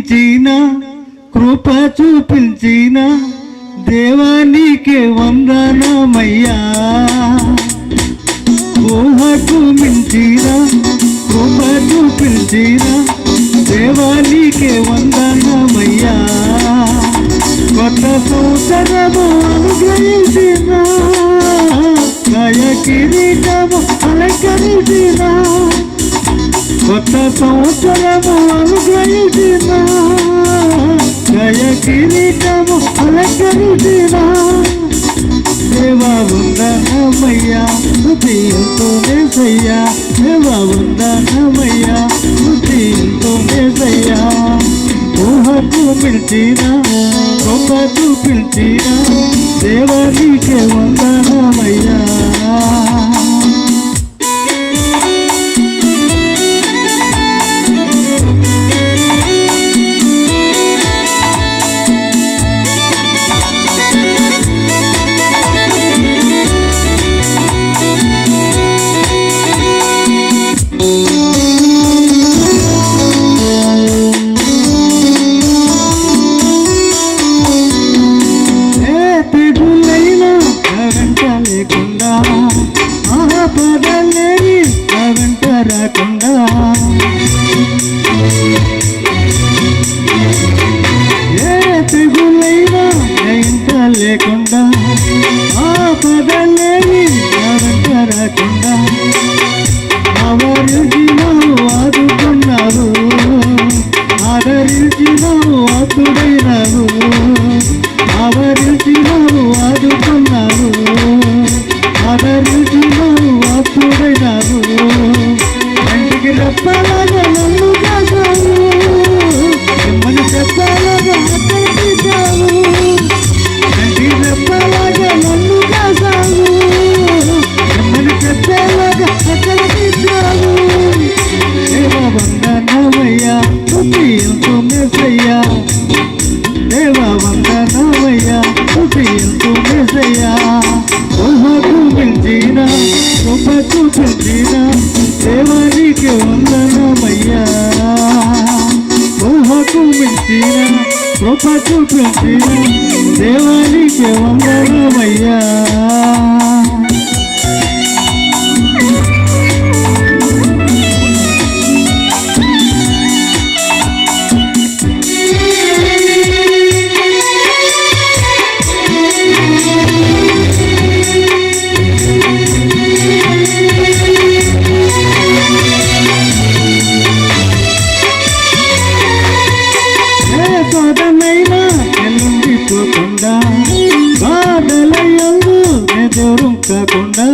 మించిన కృప చూపించిన దేవానికి వందనమయ్యా. ఊహకు మించిన కృప చూపించిన దేవానికి వందనమయ్యా. కొత్త సంవత్సరము అనుగ్రహించిన దయ కిరీటము అలంకరించిన కొత్త సంవత్సరము అనుగ్రహించిన దయ కిరీటము అలంకరించిన దేవా వందనమయ్యా స్తుతింతు యేసయ్యా. దేవా వందనమయ్యా స్తుతింతు యేసయ్యా. ఊహకు మించిన కృప చూపించిన దేవానికి వందనమయ్యా. ఆపదలేని వెంట రాకుండా ఏ తెగులైనా ఇంట లేకుండా ఆపదలేని వెంట రాకుండా ఆవరించినావు ఆదుకున్నావు ఆదరించినావు ఆతుడైనావు ఆవరించినావు ఆదుకున్నావు ఆదరించినావు ఆతుడైనావు కంటికి రెప్పలాగా నన్ను కాసావు మిమ్మల్ని చెప్పలాగా అక్కడిచ్చావు కంటికి రెప్పలాగా నన్ను కాసావు మిమ్మల్ని చెప్పలాగా అక్కడిచ్చావు. దేవా వందనమయ్యా స్తుతింతు యేసయ్యా. దేవా వందనమయ్యా స్తుతింతు యేసయ్యా. ఊహకు మించిన కృప చూపించిన దేవానికి వందనమయ్యా. ఊహకు మించిన కృప చూపించిన దేవానికి వందనమయ్యా. సోదనైనా ఎల్లుండిపోకుండా బాధలయందు ఎదురుంకకుండా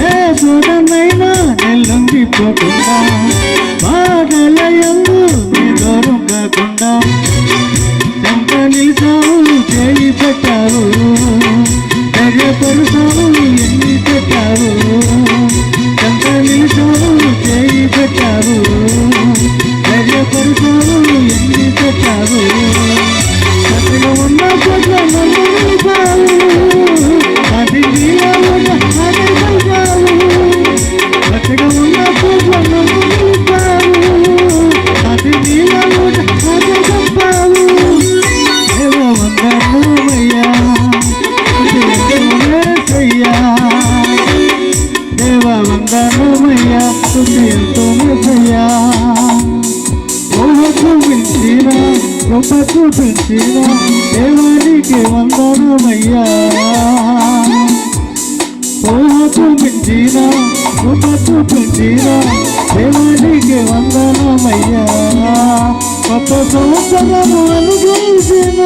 ఏ సోదనైనా ఎల్లుండిపోకుండా బాధలయందు ఎదురుంకకుండా ఎంత నిలిచావు చేయి పెట్టావు ధైర్యపరుసావు ఎన్ని పెట్టావు ఎంత నిలిచావు చేయి పెట్టావు ధైర్యపరుసావు ఎన్ని పెట్టావు అసలు ఉన్న చోట్ల నన్ను నిలిపావు అది నీలో ఉన్న అది కలిపావు అసలు ఉన్న చోట్ల నన్ను నిలిపావు అది నీలో ఉన్న అది చంపావు. దేవా వందనమయ్యా యేసయ్యా. దేవా వందనమయ్యా స్తుతింతు యేసయ్యా. ఊహకు మించిన కృప చూపించిన దేవానికి వందనమయ్యా. ఊహకు మించిన కృప చూపించిన దేవానికి వందనమయ్యా. కొత్త సంవత్సరము అనుగ్రహించిన